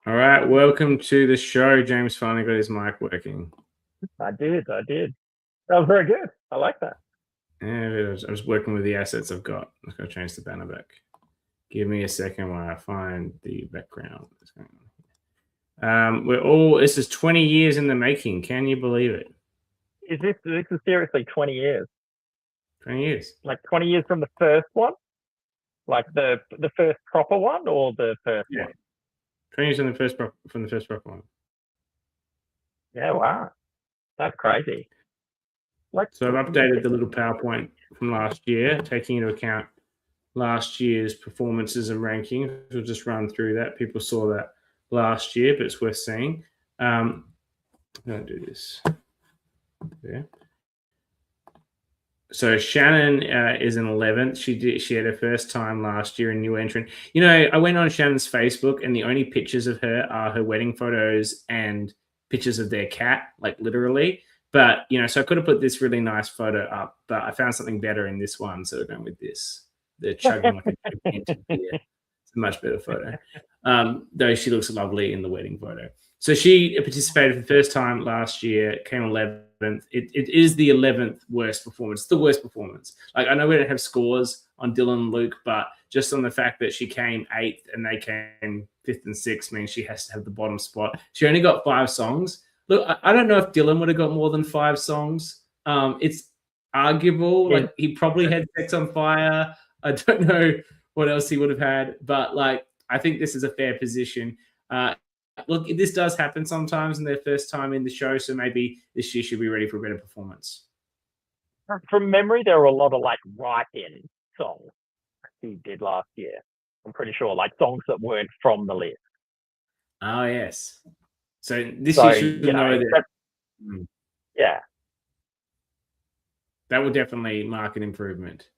All right, welcome to the show. James finally got his mic working. I did. That was very good. I like that. Yeah, I was working with the assets I've got. I've got to change the banner back. Give me a second while I find the background. This is 20 years in the making. Can you believe it? This is seriously 20 years? 20 years. Like 20 years from the first one? Like the first proper one or the first one? 20 years from the first proper one. Yeah, wow. That's crazy. So I've updated the little PowerPoint from last year, taking into account last year's performances and rankings. We'll just run through that. People saw that last year, but it's worth seeing. I'm going to do this. Yeah. So Shannon is an 11th. She had her first time last year, a new entrant. You know, I went on Shannon's Facebook, and the only pictures of her are her wedding photos and pictures of their cat, like literally. But so I could have put this really nice photo up, but I found something better in this one, so we're going with this. They're chugging like a gigantic beer. It's a much better photo. Though she looks lovely in the wedding photo. So she participated for the first time last year, came 11th. It is the 11th worst performance. It's the worst performance. Like, I know we don't have scores on Dylan and Luke, but just on the fact that she came 8th and they came 5th and 6th means she has to have the bottom spot. She only got 5 songs. Look, I don't know if Dylan would have got more than 5 songs. It's arguable. Like, he probably had Sex on Fire. I don't know what else he would have had, but like, I think this is a fair position. Look, this does happen sometimes in their first time in the show, so maybe this year should be ready for a better performance. From memory, there were a lot of like write-in songs he did last year. I'm pretty sure, like songs that weren't from the list. Oh yes. So this year should know that. Yeah. That will definitely mark an improvement.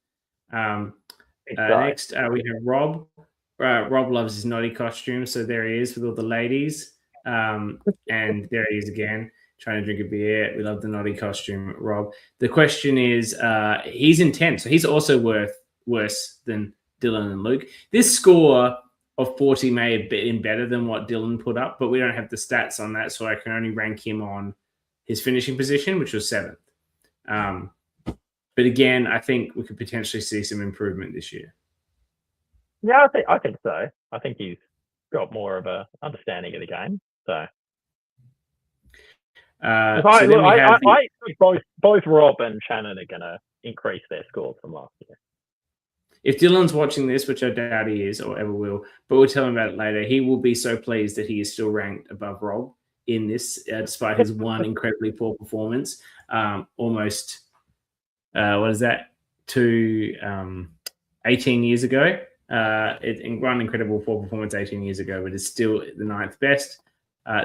Next, we have Rob. Rob loves his naughty costume, so there he is with all the ladies. And there he is again, trying to drink a beer. We love the naughty costume, Rob. The question is, he's in 10th, so he's also worse than Dylan and Luke. This score of 40 may have been better than what Dylan put up, but we don't have the stats on that, so I can only rank him on his finishing position, which was 7th. But again, I think we could potentially see some improvement this year. Yeah, I think so. I think he's got more of a understanding of the game. So, I think both Rob and Shannon are going to increase their scores from last year. If Dylan's watching this, which I doubt he is or ever will, but we'll tell him about it later, he will be so pleased that he is still ranked above Rob in this, despite his one incredibly poor performance. Almost, what is that, 18 years ago. One incredible poor performance 18 years ago, but it's still the 9th best.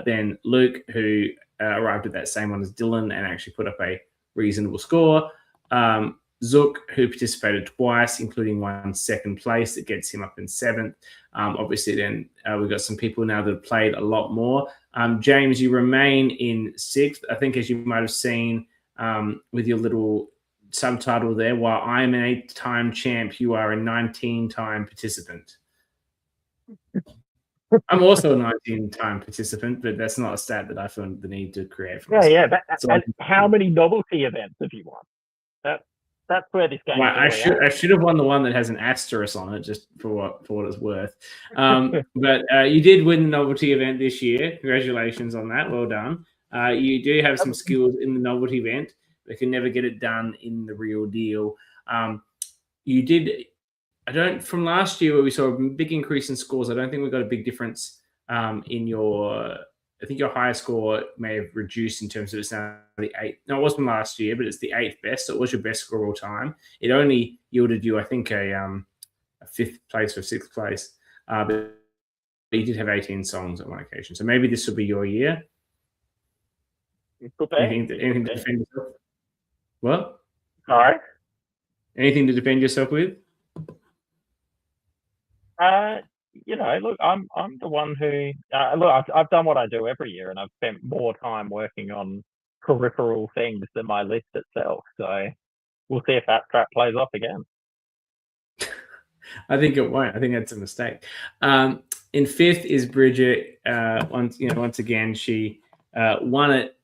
Then Luke, who arrived at that same one as Dylan and actually put up a reasonable score. Zook, who participated twice, including one 2nd place, that gets him up in 7th. Obviously, then we've got some people now that have played a lot more. James, you remain in 6th. I think, as you might have seen with your little subtitle there, while I'm an 8-time champ, you are a 19-time participant. I'm also a 19-time participant, but that's not a stat that I feel the need to create for myself. Yeah. But how many novelty events have you won? That's where this game. Well, I should have won the one that has an asterisk on it, just for what it's worth. But you did win the novelty event this year. Congratulations on that. Well done. You do have some skills in the novelty event. They can never get it done in the real deal. You did. From last year where we saw a big increase in scores, I don't think we got a big difference in your. I think your higher score may have reduced in terms of it's now the 8th. No, it wasn't last year, but it's the 8th best. So it was your best score all time. It only yielded you, I think, a 5th place or 6th place. But you did have 18 songs on one occasion. So maybe this will be your year. Anything to defend yourself? What? Sorry? Anything to defend yourself with? Look, I'm the one who I've done what I do every year, and I've spent more time working on peripheral things than my list itself. So we'll see if that trap plays off again. I think it won't. I think that's a mistake. In In fifth is Bridget. Once again, she won it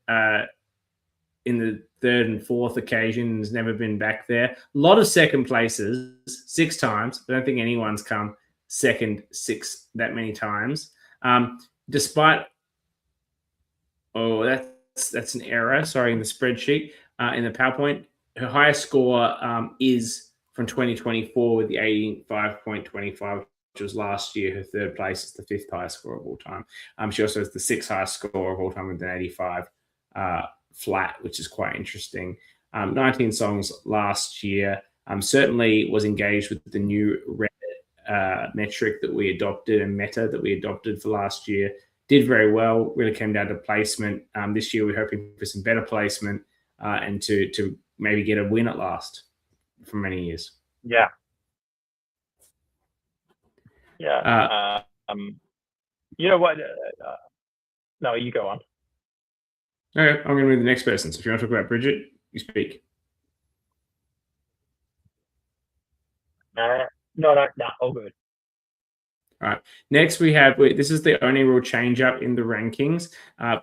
in the third and fourth occasion. Has never been back there. A lot of second places, 6 times. I don't think anyone's come second 6 that many times. Despite that's an error. Sorry, in the spreadsheet in the PowerPoint, her highest score is from 2024 with the 85.25, which was last year. Her third place is the 5th highest score of all time. She also has the 6th highest score of all time with an 85 flat, which is quite interesting. 19 songs last year. Certainly was engaged with the new Reddit metric that we adopted and meta that we adopted for last year. Did very well. Really came down to placement. This year we're hoping for some better placement and to maybe get a win at last for many years. Yeah. Yeah. You know what? No, you go on. All right, I'm going to move to the next person. So if you want to talk about Bridget, you speak. No, all good. All right. Next, we have this is the only real change up in the rankings.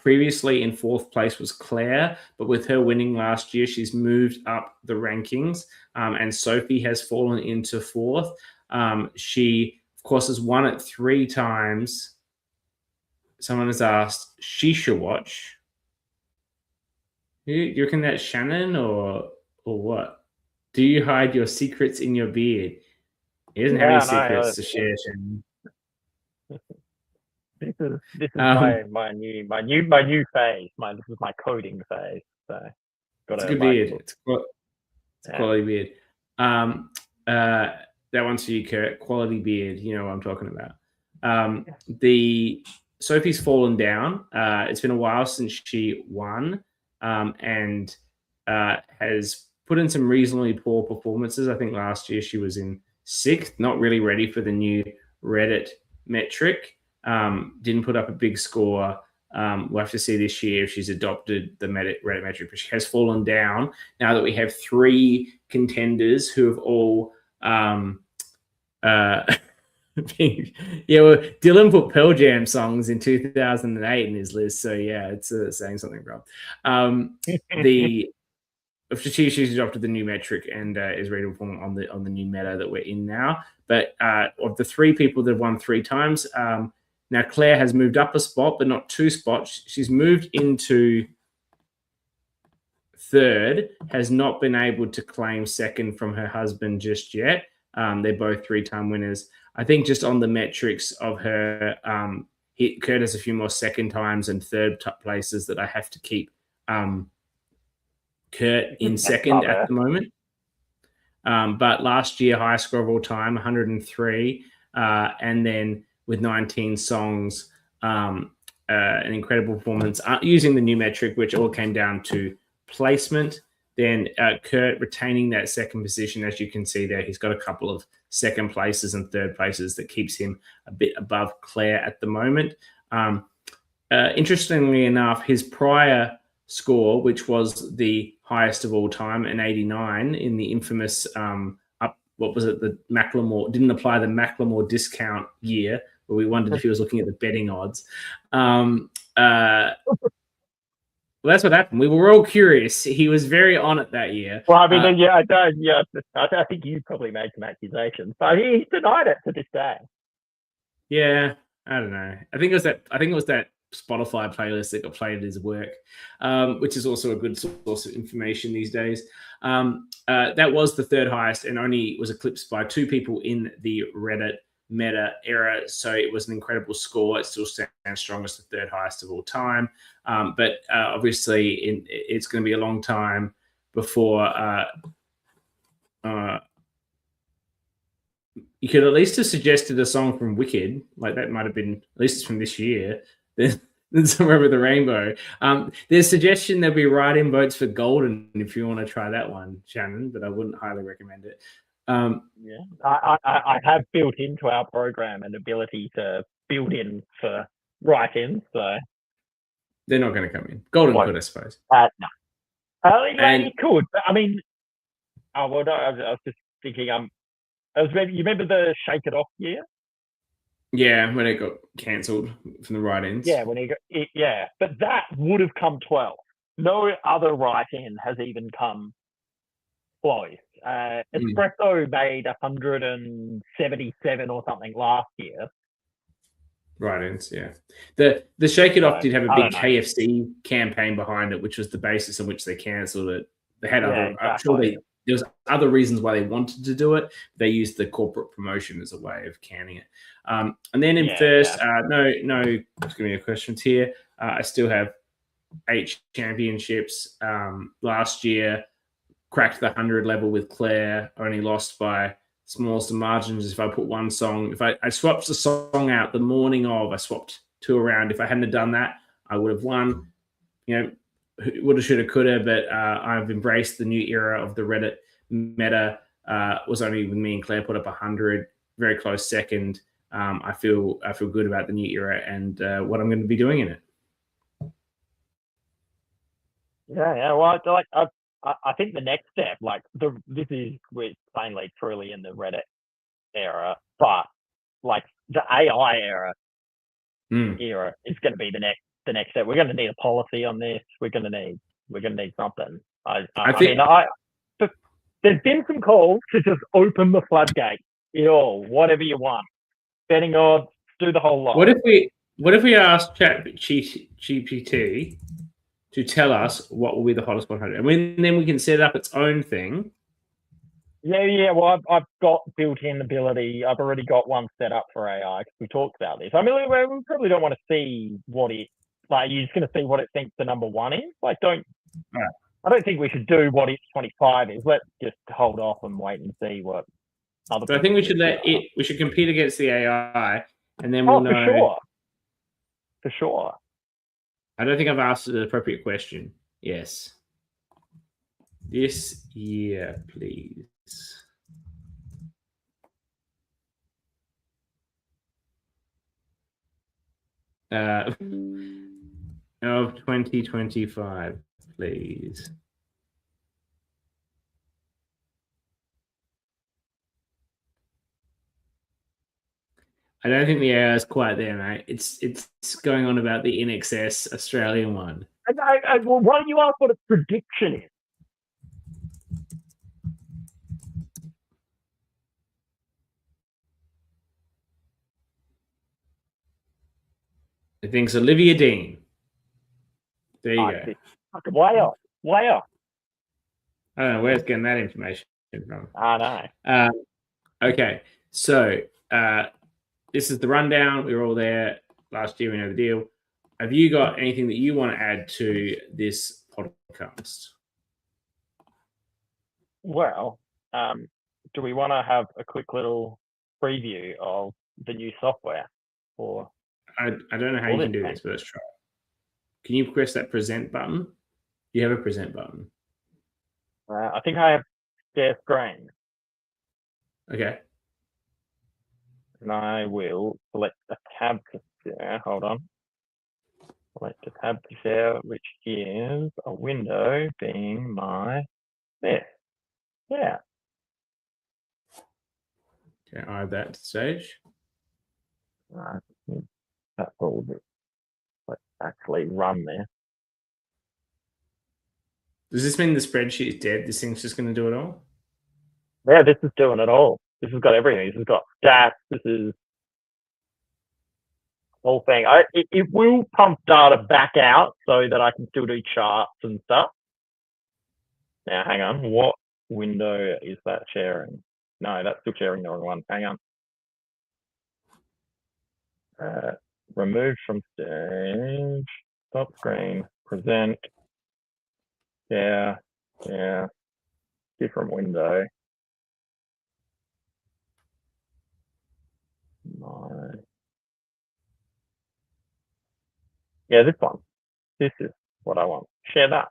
Previously, in 4th place was Claire, but with her winning last year, she's moved up the rankings, and Sophie has fallen into 4th. She, of course, has won it 3 times. Someone has asked, Shisha Watch. You reckon that's Shannon or what? Do you hide your secrets in your beard? He doesn't have any secrets to share, Shannon. This is my new phase. This is my coding phase. So it's a good beard. It's a quality beard. That one's for you, Kurt. Quality beard. You know what I'm talking about. The Sophie's fallen down. It's been a while since she won, and has put in some reasonably poor performances. I think last year she was in 6th, not really ready for the new Reddit metric. Didn't put up a big score. We'll have to see this year if she's adopted the Reddit metric, but she has fallen down now that we have 3 contenders who have all Dylan put Pearl Jam songs in 2008 in his list, so yeah, it's saying something, bro. She's adopted the new metric and is ready to perform on the new meta that we're in now. But of the 3 people that have won 3 times, now Claire has moved up a spot, but not 2 spots. She's moved into 3rd, has not been able to claim 2nd from her husband just yet. They're both 3-time winners. I think just on the metrics of her, Kurt has a few more 2nd times and 3rd places that I have to keep Kurt in 2nd at the moment. But last year, highest score of all time, 103. And then with 19 songs, an incredible performance using the new metric, which all came down to placement. Then Kurt retaining that 2nd position. As you can see there, he's got a couple of 2nd places and 3rd places that keeps him a bit above Claire at the moment. Interestingly enough, his prior score, which was the highest of all time, an 89 in the infamous the Macklemore, didn't apply the Macklemore discount year, where we wondered if he was looking at the betting odds. Well, that's what happened. We were all curious. He was very on it that year. Well, I mean, I think you probably made some accusations, but he denied it to this day. Yeah, I don't know. I think it was that Spotify playlist that got played at his work, which is also a good source of information these days. That was the 3rd highest and only was eclipsed by 2 people in the Reddit meta era. So it was an incredible score. It still stands strong as the 3rd highest of all time. But obviously it's going to be a long time before you could at least have suggested a song from Wicked. Like that might have been, at least it's from this year. Then Somewhere Over the Rainbow. There's suggestion there'll be write-in votes for Golden if you want to try that one, Shannon, but I wouldn't highly recommend it. I have built into our program an ability to build in for write-ins, so they're not going to come in. Golden could, I suppose. No. It could. But, I mean, I was just thinking. You remember the Shake It Off year? Yeah, when it got cancelled from the write-ins. Yeah, when he got but that would have come 12th. No other write-in has even come close. Espresso made 177 or something last year. Write-ins, yeah. The Shake It Off did have a I big don't know. KFC campaign behind it, which was the basis on which they cancelled it. They had other. Exactly. I'm sure there was other reasons why they wanted to do it. They used the corporate promotion as a way of canning it. And then in first, no, just give me a questions here. I still have 8 championships. Last year, cracked the 100 level with Claire. Only lost by smallest of margins. If I put one song, if I swapped the song out the morning of, I swapped 2 around. If I hadn't have done that, I would have won. Woulda, shoulda, coulda. But I've embraced the new era of the Reddit meta. Was only with me and Claire put up 100, very close second. I feel good about the new era and what I'm going to be doing in it. Yeah. Well, I think the next step, we're finally truly in the Reddit era, but like the AI era is going to be the next step. We're going to need a policy on this. We're going to need something. There's been some calls to just open the floodgate. Whatever you want, betting odds, do the whole lot. What if we ask ChatGPT to tell us what will be the hottest 100, and then we can set up its own thing. Yeah. Well, I've got built-in ability. I've already got one set up for AI because we talked about this. I mean, we probably don't want to see what it you're just going to see what it thinks the number one is. I don't think we should do what its 25 is. Let's just hold off and wait and see what other. So I think we should we should compete against the AI, and then we'll know. For sure. I don't think I've asked the appropriate question. Yes. This year, please. Of 2025, please. I don't think the AI is quite there, mate. It's going on about the INXS Australian one. Well, why don't you ask what its prediction is? I think it's Olivia Dean. There you go. Way off. I don't know where it's getting that information from. I know. Okay, so this is the rundown. We were all there last year. We know the deal. Have you got anything that you want to add to this podcast? Well, do we want to have a quick little preview of the new software? Or I don't know how you can do this, but let's try. Can you press that present button? Do you have a present button? I think I have share screen. Okay. And I will select a tab to share. Hold on. Select a tab to share, which is a window being my this. Yeah. Okay, I have that stage. That's all. Let's actually run there. Does this mean the spreadsheet is dead? This thing's just going to do it all? Yeah, this is doing it all. This has got everything. This has got stats. This is the whole thing. It will pump data back out so that I can still do charts and stuff. Now, hang on. What window is that sharing? No, that's still sharing the wrong one. Hang on. Remove from stage. Stop screen. Present. Yeah. Different window. Yeah, this one. This is what I want. Share that.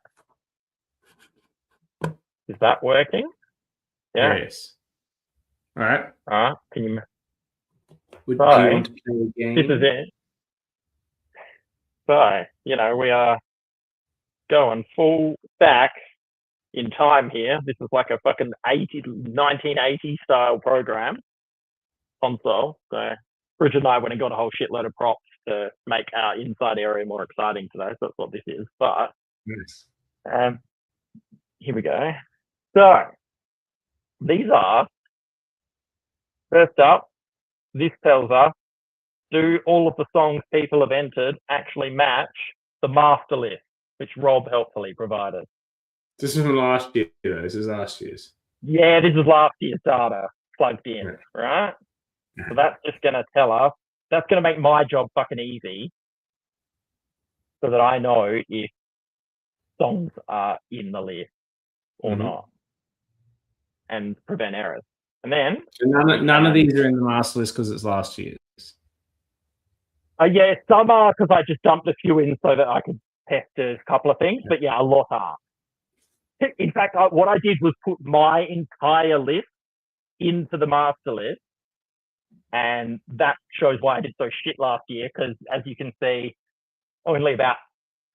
Is that working? Yeah. Yes. All right. Can you? Do you want to play a game? This is it. So, we are going full back in time here. This is like a fucking 1980 style program console. So Bridget and I went and got a whole shitload of props to make our inside area more exciting today. So that's what this is. But Yes. here we go. So these are, first up, this tells us, do all of the songs people have entered actually match the master list, which Rob helpfully provided? This is from last year, though. This is last year's. Yeah, this is last year's data plugged in, right? So that's just going to tell us, that's going to make my job fucking easy so that I know if songs are in the list or not and prevent errors. And then... So none of these are in the master list because it's last year's. Yeah, some are because I just dumped a few in so that I could test a couple of things. But yeah, a lot are. In fact, what I did was put my entire list into the master list. And that shows why I did so shit last year, because as you can see, only about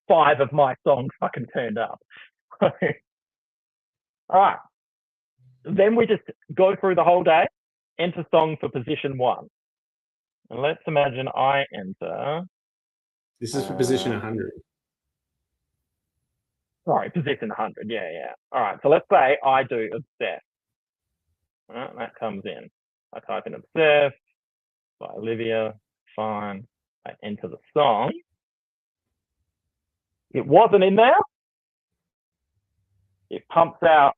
5 of my songs fucking turned up. All right. Then we just go through the whole day, enter song for position 1. And let's imagine I enter... This is for position 100. Sorry, position 100. Yeah. All right. So let's say I do Obsessed. All right, that comes in. I type in Obsessed by Olivia. Fine. I enter the song. It wasn't in there. It pumps out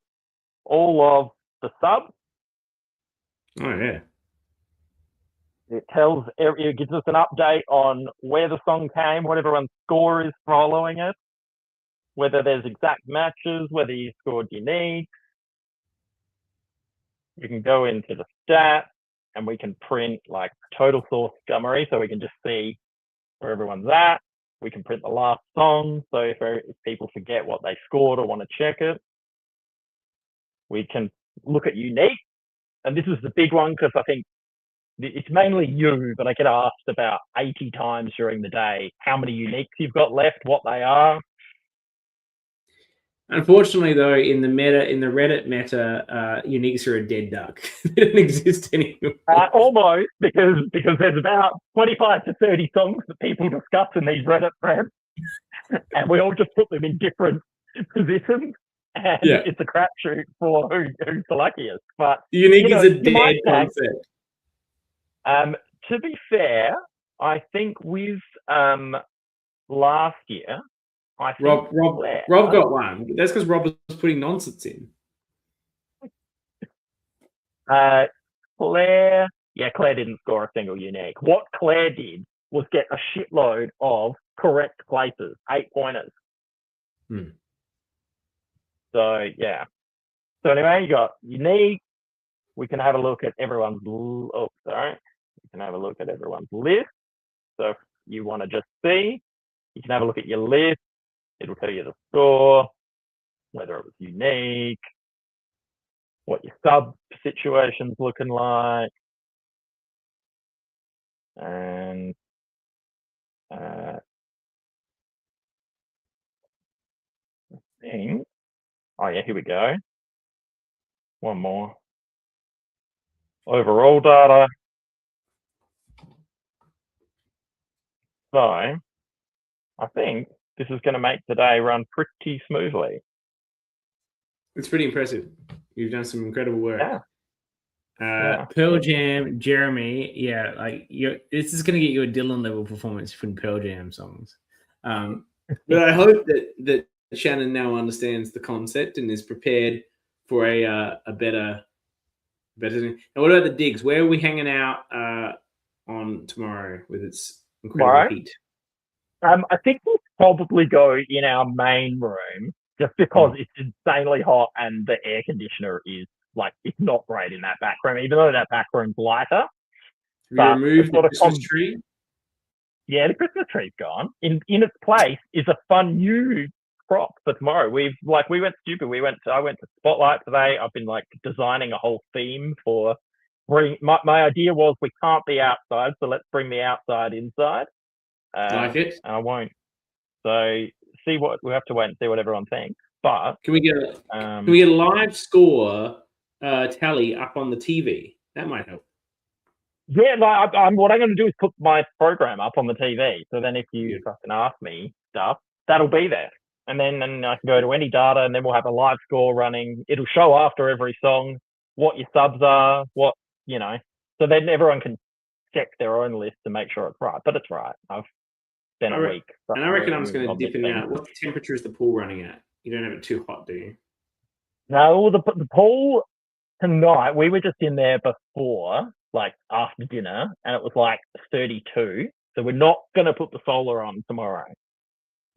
all of the subs. Oh, yeah. It gives us an update on where the song came, what everyone's score is following it, whether there's exact matches, whether you scored unique. We can go into the stats and we can print like total source summary so we can just see where everyone's at. We can print the last song, so if people forget what they scored or want to check it. We can look at unique, and this is the big one because I think it's mainly you, but I get asked about 80 times during the day how many uniques you've got left, what they are. Unfortunately, though, in the Reddit meta, uniques are a dead duck. They don't exist anymore. Almost, because there's about 25 to 30 songs that people discuss in these Reddit threads, and we all just put them in different positions, and it's a crapshoot for who's the luckiest. But unique is a dead concept. To be fair, I think with last year, Rob got one. That's because Rob was putting nonsense in. Claire didn't score a single unique. What Claire did was get a shitload of correct places, 8 pointers. So yeah. So anyway, you got unique. We can have a look at everyone's. We can have a look at everyone's list. So if you want to just see, you can have a look at your list. It'll tell you the score, whether it was unique, what your sub situation's looking like, and here we go. One more. Overall data. So I think this is going to make today run pretty smoothly. It's pretty impressive. You've done some incredible work. Yeah. Pearl Jam, Jeremy, this is going to get you a Dylan level performance from Pearl Jam songs. But I hope that Shannon now understands the concept and is prepared for a better thing. Now, what about the digs? Where are we hanging out on tomorrow with its incredible heat? I think we'll probably go in our main room just because it's insanely hot and the air conditioner is it's not great in that back room, even though that back room's lighter. You removed the Christmas tree? Yeah, the Christmas tree's gone. In its place is a fun new prop for tomorrow. We went stupid. I went to Spotlight today. I've been designing a whole theme for my idea was we can't be outside, so let's bring the outside inside. Like it? I won't. So we'll have to wait and see what everyone thinks. But can we get a live score tally up on the TV? That might help. Yeah, like what I'm going to do is put my program up on the TV. So then if you fucking ask me stuff, that'll be there. And then I can go to any data, and then we'll have a live score running. It'll show after every song what your subs are, what, so then everyone can check their own list to make sure it's right. But it's right. I've spent a week. And I reckon I'm just going to dip in and out. What temperature is the pool running at? You don't have it too hot, do you? No, the pool tonight, we were just in there before, like after dinner, and it was like 32. So we're not going to put the solar on tomorrow.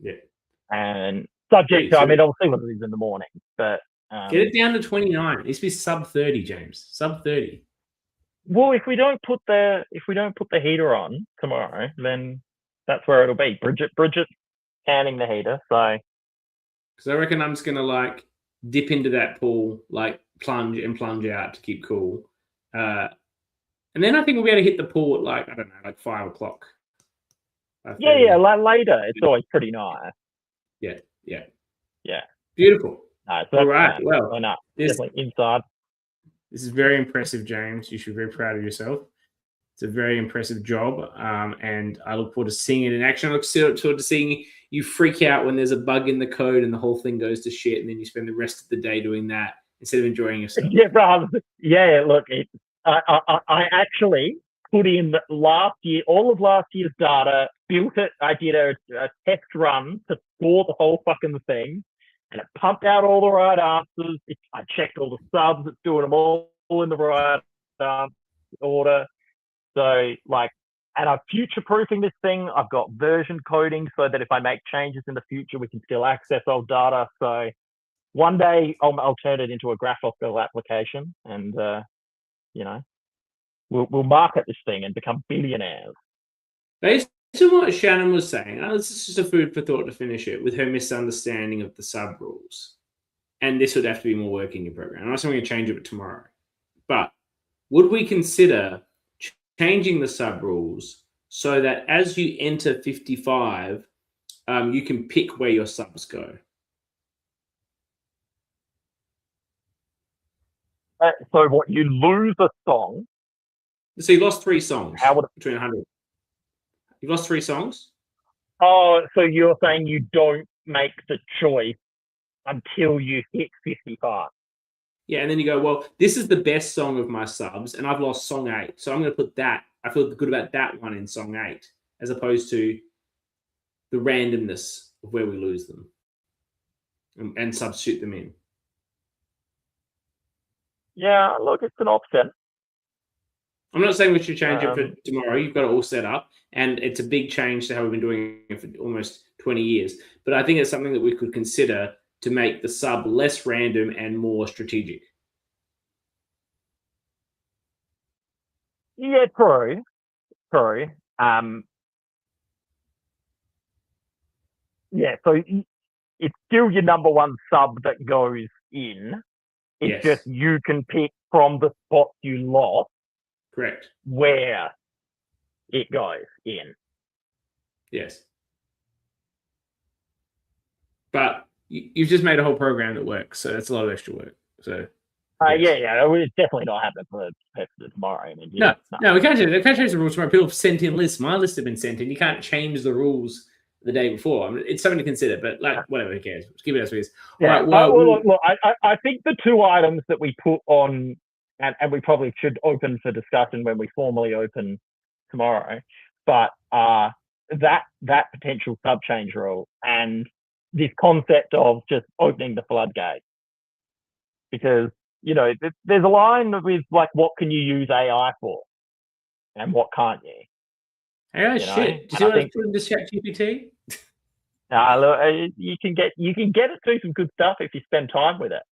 Yeah. And subject to, I mean, I'll see what it is in the morning. But get it down to 29. It needs to be sub 30, James. Sub 30. Well, if we don't put the heater on tomorrow, then that's where it'll be. Bridget canning the heater. So, because I reckon I'm just going to like dip into that pool, like plunge out to keep cool. And then I think we'll be able to hit the pool at like, I don't know, like 5 o'clock. Yeah, later. It's always pretty nice. Yeah. No, Beautiful. so all right. Well, definitely inside. This is very impressive, James. You should be very proud of yourself. It's a very impressive job, and I look forward to seeing it in action. I look forward to seeing you freak out when there's a bug in the code and the whole thing goes to shit, and then you spend the rest of the day doing that instead of enjoying yourself. Yeah, bro. Yeah, look, I actually put in all of last year's data, built it. I did a test run to score the whole fucking thing, and it pumped out all the right answers. I checked all the subs. It's doing them all in the right order. So, and I'm future-proofing this thing. I've got version coding so that if I make changes in the future, we can still access old data. So one day I'll turn it into a graphical application, and we'll market this thing and become billionaires. Based on what Shannon was saying, this is just a food for thought to finish it, with her misunderstanding of the sub rules. And this would have to be more work in your program. I'm not saying we're going to change it tomorrow. But would we consider changing the sub rules so that as you enter 55, you can pick where your subs go? So what, you lose a song? So you lost 3 songs. How would between 100? You lost 3 songs? Oh, so you're saying you don't make the choice until you hit 55? Yeah, and then you go, well, this is the best song of my subs, and I've lost song 8. So I'm going to put that. I feel good about that one in song 8, as opposed to the randomness of where we lose them and substitute them in. Yeah, look, it's an option. I'm not saying we should change it for tomorrow. You've got it all set up, and it's a big change to how we've been doing it for almost 20 years. But I think it's something that we could consider to make the sub less random and more strategic. Yeah, true. Yeah, so it's still your number one sub that goes in. It's just you can pick from the spots you lost. Correct. Where it goes in. Yes. But you've just made a whole program that works, so that's a lot of extra work. So. Yeah, it's definitely not happening for tomorrow. I mean, no, we can't change it. We can't change the rules tomorrow. People have sent in lists. My lists have been sent in. You can't change the rules the day before. I mean, it's something to consider, but whatever, who cares? Just give it as it is. Yeah. All right, look, I think the 2 items that we put on, and we probably should open for discussion when we formally open tomorrow, but that potential sub change rule and this concept of just opening the floodgate, because there's a line with what can you use AI for, and what can't you? AI shit. Do you see what I put into ChatGPT? Look, you can get it to some good stuff if you spend time with it,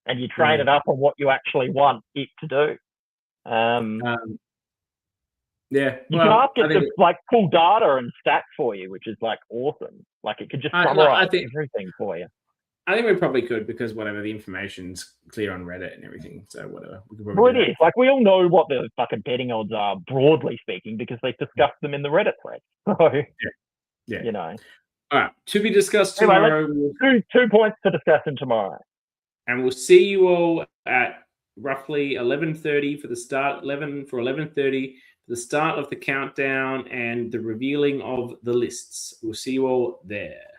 and you train it up on what you actually want it to do. Yeah, you can ask it to pull data and stats for you, which is awesome. It could just summarize everything for you. I think we probably could, because the information's clear on Reddit and everything. So whatever. It is. We all know what the fucking betting odds are, broadly speaking, because they discussed them in the Reddit thread. So, yeah. All right, to be discussed tomorrow. Anyway, 2 points to discussion tomorrow. And we'll see you all at roughly 11:30 for the start. 11:30 the start of the countdown and the revealing of the lists. We'll see you all there.